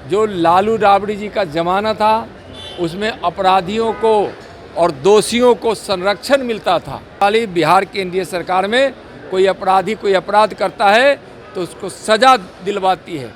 जो लालू राबड़ी जी का ज़माना था उसमें अपराधियों को और दोषियों को संरक्षण मिलता था। हाल बिहार की एनडीए सरकार में कोई अपराधी कोई अपराध करता है तो उसको सजा दिलवाती है।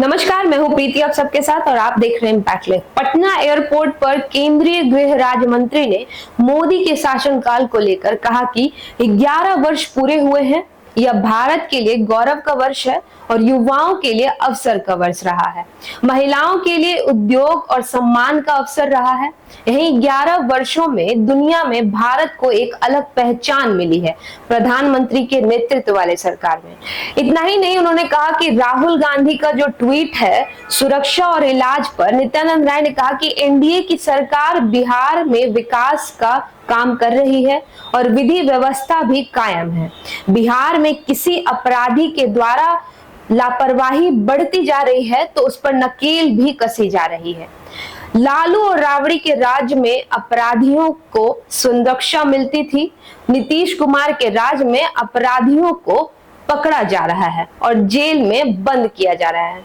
नमस्कार, मैं हूं प्रीति आप सबके साथ और आप देख रहे हैं इम्पैक्ट लाइव। पटना एयरपोर्ट पर केंद्रीय गृह राज्य मंत्री ने मोदी के शासनकाल को लेकर कहा कि 11 वर्ष पूरे हुए हैं, यह भारत के लिए गौरव का वर्ष है और युवाओं के लिए अवसर का वर्ष रहा है। महिलाओं के लिए उद्योग और सम्मान का अवसर रहा है। यही 11 वर्षों में दुनिया में भारत को एक अलग पहचान मिली है प्रधानमंत्री के नेतृत्व वाले सरकार में। इतना ही नहीं, उन्होंने कहा कि राहुल गांधी का जो ट्वीट है सुरक्षा और इलाज पर, नित्यानंद राय ने कहा कि एनडीए की सरकार बिहार में विकास का काम कर रही है और विधि व्यवस्था भी कायम है। बिहार में किसी अपराधी के द्वारा लापरवाही बढ़ती जा रही है तो उस पर नकेल भी कसी जा रही है। लालू और राबड़ी के राज्य में अपराधियों को सुरक्षा मिलती थी, नीतीश कुमार के राज में अपराधियों को पकड़ा जा रहा है और जेल में बंद किया जा रहा है।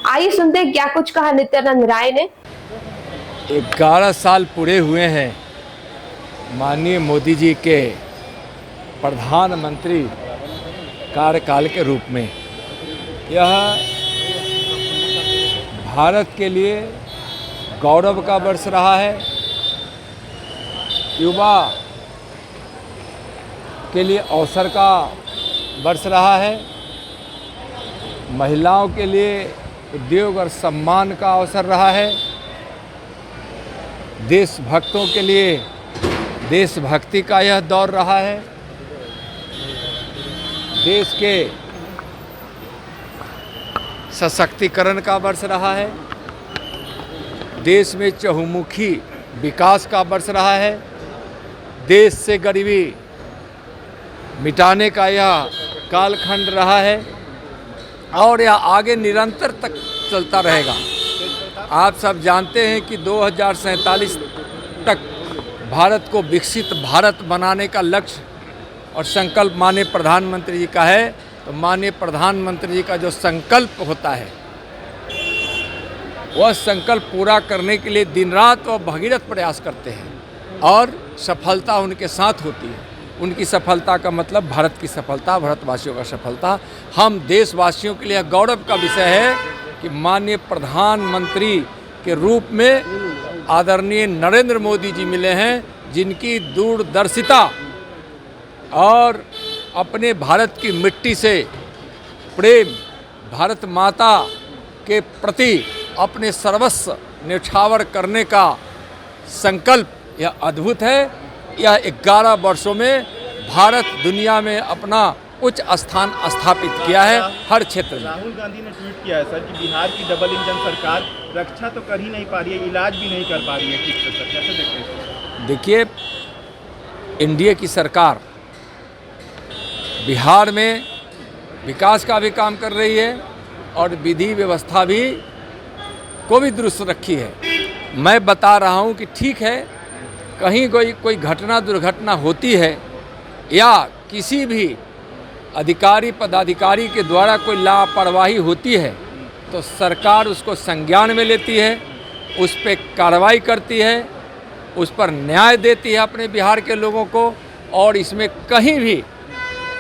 आइए सुनते हैं क्या कुछ कहा नित्यानंद राय ने। 11 साल पूरे हुए हैं माननीय मोदी जी के प्रधानमंत्री कार्यकाल के रूप में। यह भारत के लिए गौरव का वर्ष रहा है, युवा के लिए अवसर का वर्ष रहा है, महिलाओं के लिए उद्योग और सम्मान का अवसर रहा है, देशभक्तों के लिए देशभक्ति का यह दौर रहा है, देश के सशक्तिकरण का वर्ष रहा है, देश में चहुमुखी विकास का वर्ष रहा है, देश से गरीबी मिटाने का यह कालखंड रहा है और यह आगे निरंतर तक चलता रहेगा। आप सब जानते हैं कि 2047 तक भारत को विकसित भारत बनाने का लक्ष्य और संकल्प माननीय प्रधानमंत्री जी का है। तो माननीय प्रधानमंत्री जी का जो संकल्प होता है वह संकल्प पूरा करने के लिए दिन रात वह भगीरथ प्रयास करते हैं और सफलता उनके साथ होती है। उनकी सफलता का मतलब भारत की सफलता, भारतवासियों का सफलता। हम देशवासियों के लिए गौरव का विषय है कि माननीय प्रधानमंत्री के रूप में आदरणीय नरेंद्र मोदी जी मिले हैं, जिनकी दूरदर्शिता और अपने भारत की मिट्टी से प्रेम, भारत माता के प्रति अपने सर्वस्व न्यौछावर करने का संकल्प यह अद्भुत है। यह 11 वर्षों में भारत दुनिया में अपना उच्च स्थान स्थापित किया है हर क्षेत्र में। राहुल गांधी ने ट्वीट किया है सर कि बिहार की डबल इंजन सरकार रक्षा तो कर ही नहीं पा रही है, इलाज भी नहीं कर पा रही है ठीक से। सर कैसे देखते हैं? देखिए, एनडीए की सरकार बिहार में विकास का भी काम कर रही है और विधि व्यवस्था भी को भी दुरुस्त रखी है। मैं बता रहा हूं कि ठीक है, कहीं कोई घटना दुर्घटना होती है या किसी भी अधिकारी पदाधिकारी के द्वारा कोई लापरवाही होती है तो सरकार उसको संज्ञान में लेती है, उस पर कार्रवाई करती है, उस पर न्याय देती है अपने बिहार के लोगों को। और इसमें कहीं भी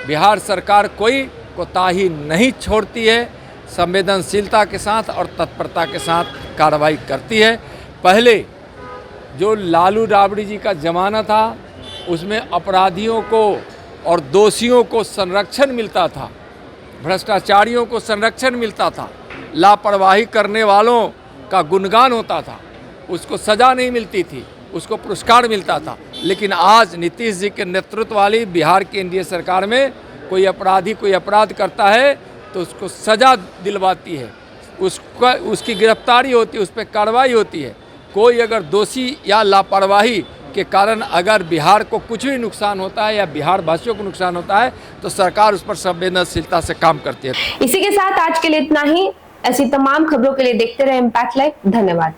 बिहार सरकार कोई कोताही नहीं छोड़ती है, संवेदनशीलता के साथ और तत्परता के साथ कार्रवाई करती है। पहले जो लालू राबड़ी जी का ज़माना था उसमें अपराधियों को और दोषियों को संरक्षण मिलता था, भ्रष्टाचारियों को संरक्षण मिलता था, लापरवाही करने वालों का गुणगान होता था, उसको सज़ा नहीं मिलती थी, उसको पुरस्कार मिलता था। लेकिन आज नीतीश जी के नेतृत्व वाली बिहार की एनडीए सरकार में कोई अपराधी कोई अपराध करता है तो उसको सज़ा दिलवाती है, उसकी गिरफ्तारी होती है, उस पर कार्रवाई होती है। कोई अगर दोषी या लापरवाही के कारण अगर बिहार को कुछ भी नुकसान होता है या बिहार वासियों को नुकसान होता है तो सरकार उस पर संवेदनशीलता से काम करती है। इसी के साथ आज के लिए इतना ही। ऐसी तमाम खबरों के लिए देखते रहे इम्पैक्ट लाइव। धन्यवाद।